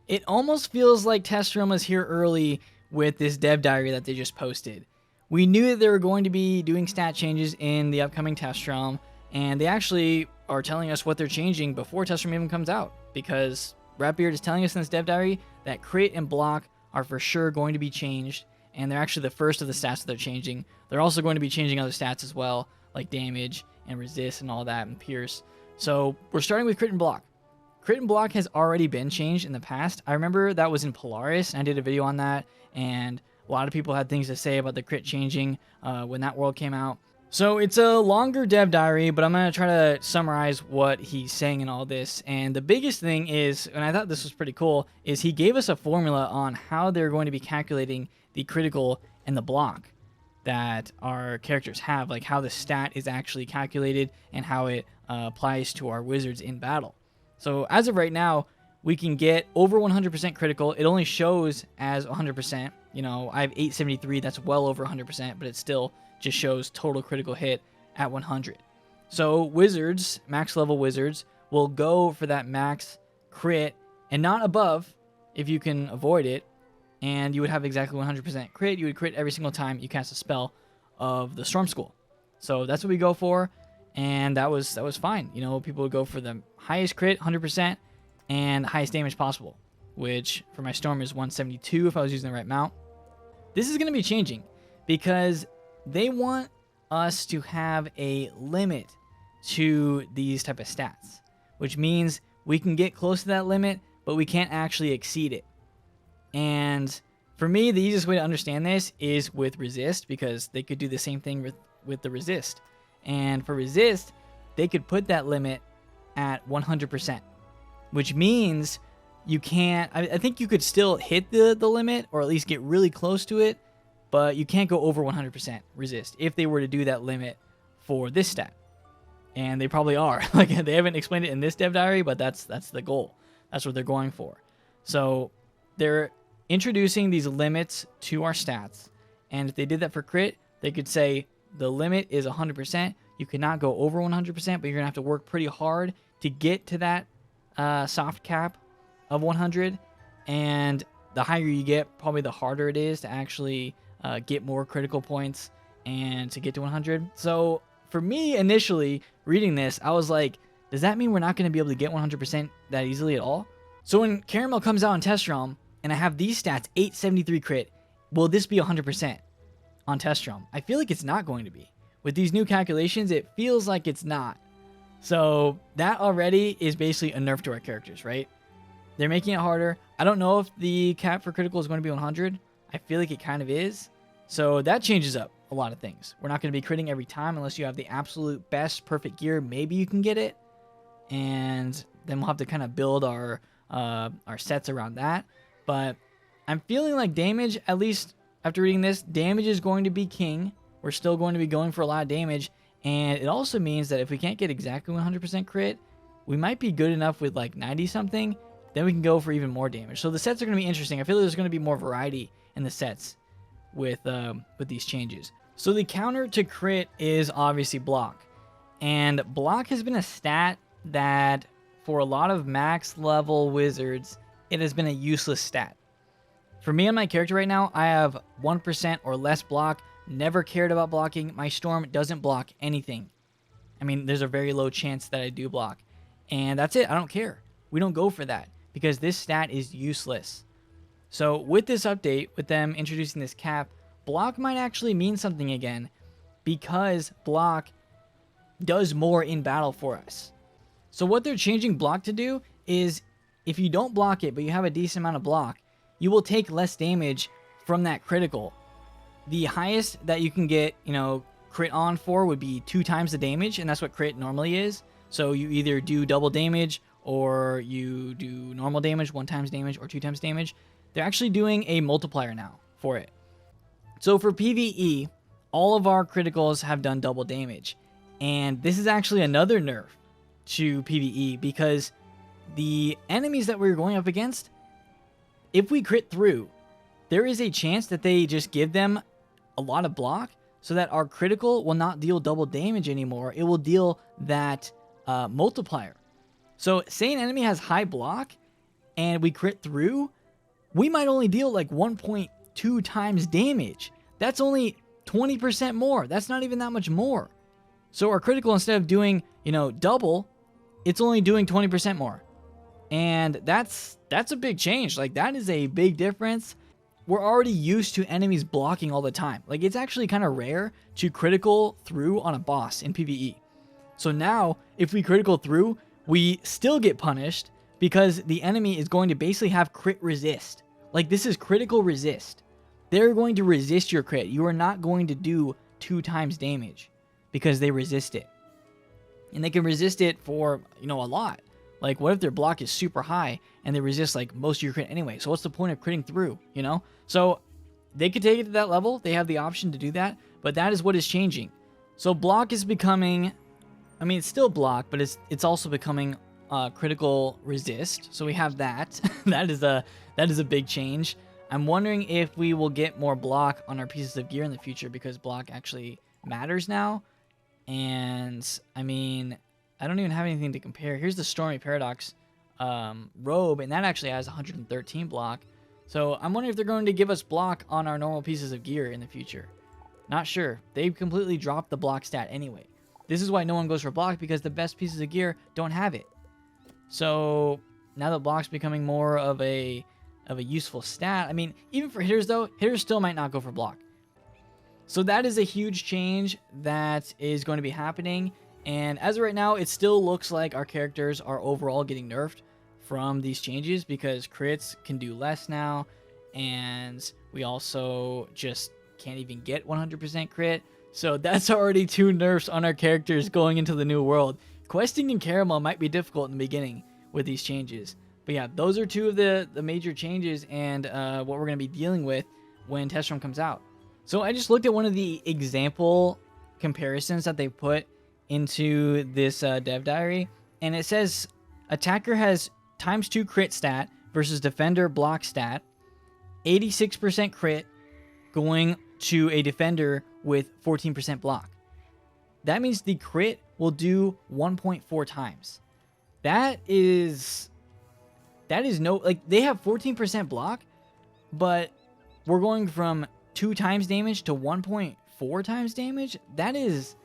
It almost feels like Test Realm is here early with this dev diary that they just posted. We knew that they were going to be doing stat changes in the upcoming Test Realm, and they actually are telling us what they're changing before Test Realm even comes out, because Ratbeard is telling us in this dev diary that crit and block are for sure going to be changed, and they're actually the first of the stats that they're changing. They're also going to be changing other stats as well, like damage and resist and all that, and pierce. So we're starting with crit and block. Crit and block has already been changed in the past. I remember that was in Polaris, and I did a video on that, and a lot of people had things to say about the crit changing when that world came out. So it's a longer dev diary, but I'm going to try to summarize what he's saying in all this. And the biggest thing is, and I thought this was pretty cool, is he gave us a formula on how they're going to be calculating the critical and the block that our characters have, like how the stat is actually calculated and how it applies to our wizards in battle. So as of right now, we can get over 100% critical. It only shows as 100%. You know, I have 873. That's well over 100%, but it still just shows total critical hit at 100. So wizards, max level wizards, will go for that max crit and not above if you can avoid it. And you would have exactly 100% crit. You would crit every single time you cast a spell of the Storm School. So that's what we go for. And that was fine. You know, people would go for the highest crit, 100%, and highest damage possible, which for my Storm is 172 if I was using the right mount. This is going to be changing because they want us to have a limit to these type of stats, which means we can get close to that limit, but we can't actually exceed it. And for me, the easiest way to understand this is with resist, because they could do the same thing with the resist. And for resist, they could put that limit at 100%, which means you can't, I think you could still hit the limit or at least get really close to it, but you can't go over 100% resist if they were to do that limit for this stat. And they probably are. Like, they haven't explained it in this dev diary, but that's the goal. That's what they're going for. So they're introducing these limits to our stats. And if they did that for crit, they could say the limit is 100%. You cannot go over 100%, but you're going to have to work pretty hard to get to that soft cap of 100. And the higher you get, probably the harder it is to actually get more critical points and to get to 100. So for me, initially reading this, I was like, does that mean we're not going to be able to get 100% that easily at all? So when Caramel comes out in Test Realm, and I have these stats, 873 crit, will this be 100% on Test Realm? I feel like it's not going to be. With these new calculations, it feels like it's not. So that already is basically a nerf to our characters, right? They're making it harder. I don't know if the cap for critical is going to be 100. I feel like it kind of is. So that changes up a lot of things. We're not going to be critting every time unless you have the absolute best perfect gear. Maybe you can get it. And then we'll have to kind of build our sets around that. But I'm feeling like damage, at least after reading this, damage is going to be king. We're still going to be going for a lot of damage. And it also means that if we can't get exactly 100% crit, we might be good enough with like 90-something. Then we can go for even more damage. So the sets are going to be interesting. I feel like there's going to be more variety in the sets with these changes. So the counter to crit is obviously block. And block has been a stat that for a lot of max level wizards, it has been a useless stat. For me and my character right now, I have 1% or less block. Never cared about blocking. My Storm doesn't block anything. I mean, there's a very low chance that I do block. And that's it. I don't care. We don't go for that because this stat is useless. So with this update, with them introducing this cap, block might actually mean something again because block does more in battle for us. So what they're changing block to do is if you don't block it, but you have a decent amount of block, you will take less damage from that critical. The highest that you can get, crit on for would be 2 times the damage, and that's what crit normally is. So you either do double damage or you do normal damage, 1 times damage or 2 times damage. They're actually doing a multiplier now for it. So for PvE, all of our criticals have done double damage. And this is actually another nerf to PvE because the enemies that we're going up against, if we crit through, there is a chance that they just give them a lot of block so that our critical will not deal double damage anymore. It will deal that multiplier. So say an enemy has high block, and we crit through, we might only deal like 1.2 times damage. That's only 20% more. That's not even that much more. So our critical, instead of doing, double, it's only doing 20% more. And that's a big change. Like, that is a big difference. We're already used to enemies blocking all the time. Like, it's actually kind of rare to critical through on a boss in PvE. So now, if we critical through, we still get punished because the enemy is going to basically have crit resist. Like, this is critical resist. They're going to resist your crit. You are not going to do 2 times damage because they resist it. And they can resist it for, a lot. Like, what if their block is super high and they resist, like, most of your crit anyway? So what's the point of critting through, So they could take it to that level. They have the option to do that. But that is what is changing. So block is becoming... it's still block, but it's also becoming critical resist. So we have that. that is a big change. I'm wondering if we will get more block on our pieces of gear in the future because block actually matters now. And I don't even have anything to compare. Here's the Stormy Paradox robe, and that actually has 113 block. So I'm wondering if they're going to give us block on our normal pieces of gear in the future. Not sure. They've completely dropped the block stat anyway. This is why no one goes for block, because the best pieces of gear don't have it. So now that block's becoming more of a useful stat. Even for hitters though, hitters still might not go for block. So that is a huge change that is going to be happening. And as of right now, it still looks like our characters are overall getting nerfed from these changes because crits can do less now. And we also just can't even get 100% crit. So that's already 2 nerfs on our characters going into the new world. Questing in Caramel might be difficult in the beginning with these changes. But yeah, those are 2 of the major changes and what we're going to be dealing with when Test Run comes out. So I just looked at one of the example comparisons that they put into this dev diary. And it says attacker has ×2 crit stat versus defender block stat. 86% crit going to a defender with 14% block. That means the crit will do 1.4 times. That is no, like, they have 14% block, but we're going from 2 times damage to 1.4 times damage. That is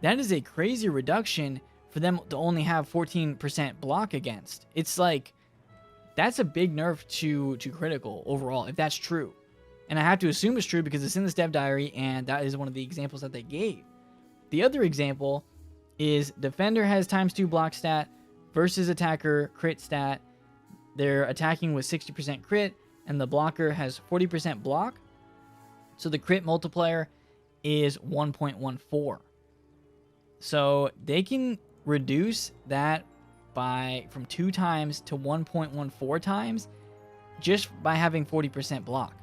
a crazy reduction for them to only have 14% block against. It's like, that's a big nerf to critical overall, if that's true. And I have to assume it's true because it's in this dev diary, and that is one of the examples that they gave. The other example is defender has ×2 block stat versus attacker crit stat. They're attacking with 60% crit, and the blocker has 40% block. So the crit multiplier is 1.14. So they can reduce that from 2 times to 1.14 times just by having 40% block.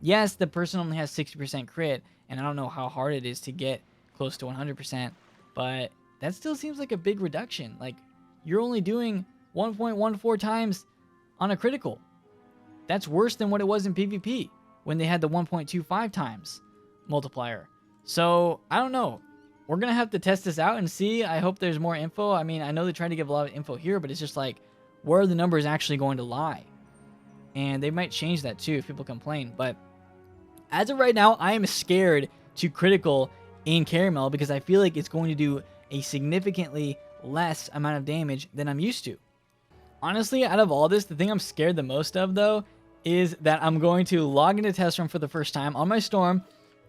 Yes, the person only has 60% crit, and I don't know how hard it is to get close to 100%, but that still seems like a big reduction. Like, you're only doing 1.14 times on a critical. That's worse than what it was in PvP when they had the 1.25 times multiplier. So, I don't know. We're going to have to test this out and see. I hope there's more info. I know they try to give a lot of info here, but it's just like, where are the numbers actually going to lie? And they might change that too if people complain. But as of right now, I am scared to critical in Caramel because I feel like it's going to do a significantly less amount of damage than I'm used to. Honestly, out of all this, the thing I'm scared the most of, though, is that I'm going to log into Test Run for the first time on my Storm,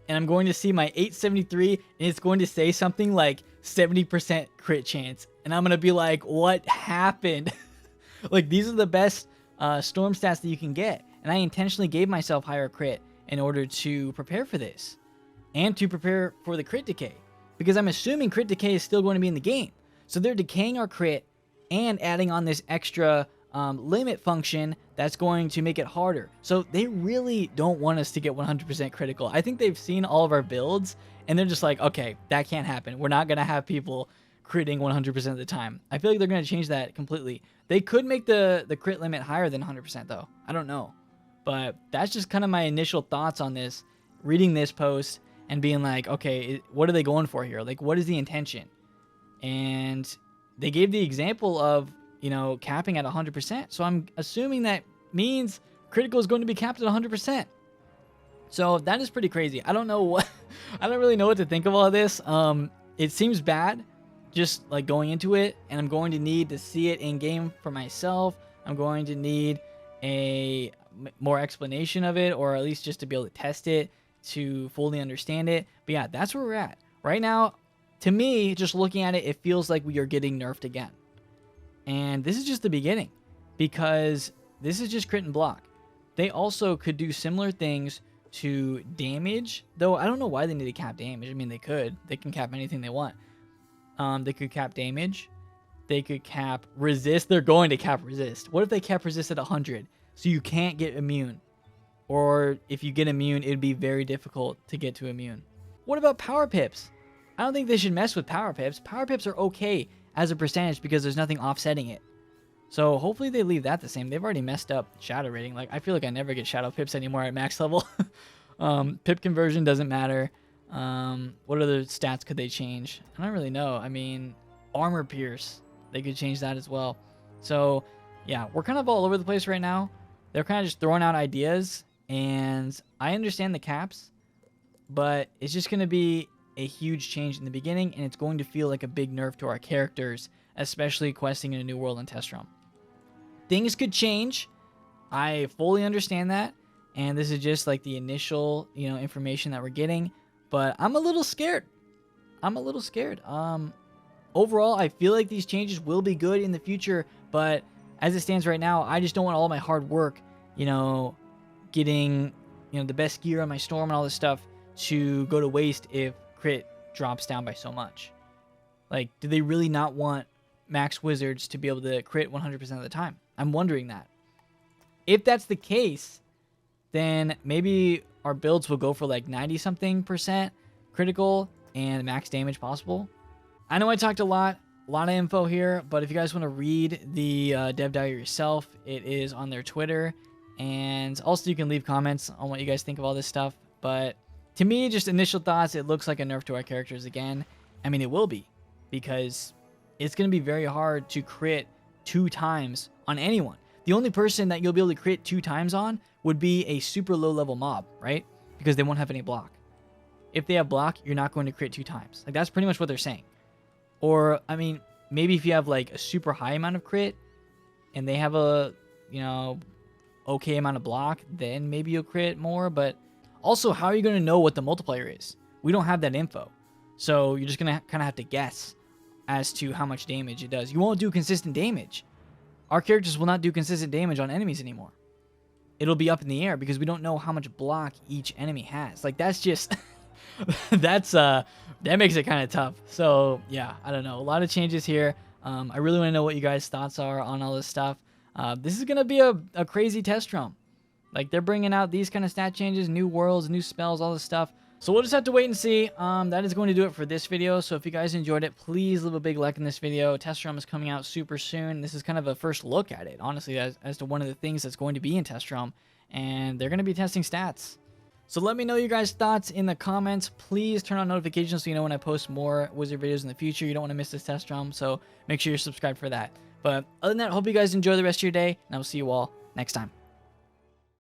and I'm going to see my 873, and it's going to say something like 70% crit chance. And I'm going to be like, what happened? Like, these are the best Storm stats that you can get. And I intentionally gave myself higher crit in order to prepare for this. And to prepare for the crit decay. Because I'm assuming crit decay is still going to be in the game. So they're decaying our crit and adding on this extra limit function that's going to make it harder. So they really don't want us to get 100% critical. I think they've seen all of our builds and they're just like, okay, that can't happen. We're not going to have people critting 100% of the time. I feel like they're going to change that completely. They could make the crit limit higher than 100% though. I don't know. But that's just kind of my initial thoughts on this, reading this post and being like, okay, what are they going for here? Like, what is the intention? And they gave the example of, you know, capping at 100%. So I'm assuming that means critical is going to be capped at 100%. So that is pretty crazy. I don't know what, I don't really know what to think of all this. It seems bad just like going into it, and I'm going to need to see it in game for myself. I'm going to need a more explanation of it, or at least just to be able to test it to fully understand it. But yeah, that's where we're at right now. To me, just looking at it, it feels like we are getting nerfed again. And this is just the beginning, because this is just crit and block. They also could do similar things to damage, though I don't know why they need to cap damage. I mean, they could. They can cap anything they want. They could cap damage. They could cap resist. They're going to cap resist. What if they cap resist at 100? So you can't get immune. Or if you get immune, it'd be very difficult to get to immune. What about power pips? I don't think they should mess with power pips. Power pips are okay as a percentage because there's nothing offsetting it. So hopefully they leave that the same. They've already messed up shadow rating. Like, I feel like I never get shadow pips anymore at max level. Pip conversion doesn't matter. What other stats could they change? I don't really know. I mean, armor pierce, they could change that as well. So yeah, we're kind of all over the place right now. They're kind of just throwing out ideas, and I understand the caps, but it's just going to be a huge change in the beginning, and it's going to feel like a big nerf to our characters, especially questing in a new world and test realm. Things could change. I fully understand that, and this is just like the initial, you know, information that we're getting, but I'm a little scared. Overall, I feel like these changes will be good in the future, but as it stands right now, I just don't want all my hard work, you know, getting, you know, the best gear on my storm and all this stuff to go to waste if crit drops down by so much. Like, do they really not want max wizards to be able to crit 100% of the time? I'm wondering that. If that's the case, then maybe our builds will go for like 90-something% critical and max damage possible. I know I talked a lot of info here, but if you guys want to read the dev diary yourself, it is on their Twitter. And also you can leave comments on what you guys think of all this stuff. But to me, just initial thoughts, it looks like a nerf to our characters again. I mean, it will be, because it's going to be very hard to crit 2 times on anyone. The only person that you'll be able to crit 2 times on would be a super low level mob, right? Because they won't have any block. If they have block, you're not going to crit 2 times. Like, that's pretty much what they're saying. Or, I mean, maybe if you have like a super high amount of crit and they have a, you know, okay amount of block, then maybe you'll crit more. But also, how are you going to know what the multiplier is? We don't have that info. So you're just going to kind of have to guess as to how much damage it does. You won't do consistent damage. Our characters will not do consistent damage on enemies anymore. It'll be up in the air because we don't know how much block each enemy has. Like, that's just... that makes it kind of tough. So yeah, I don't know, a lot of changes here. I really want to know what you guys' thoughts are on all this stuff. This is gonna be a crazy test realm. Like, they're bringing out these kind of stat changes, new worlds, new spells, all this stuff. So we'll just have to wait and see. That is going to do it for this video. So if you guys enjoyed it, please leave a big like in this video. Test realm is coming out super soon. This is kind of a first look at it, honestly, as to one of the things that's going to be in test realm, and they're going to be testing stats. So let me know your guys' thoughts in the comments. Please turn on notifications so you know when I post more wizard videos in the future. You don't want to miss this test realm, so make sure you're subscribed for that. But other than that, hope you guys enjoy the rest of your day, and I will see you all next time.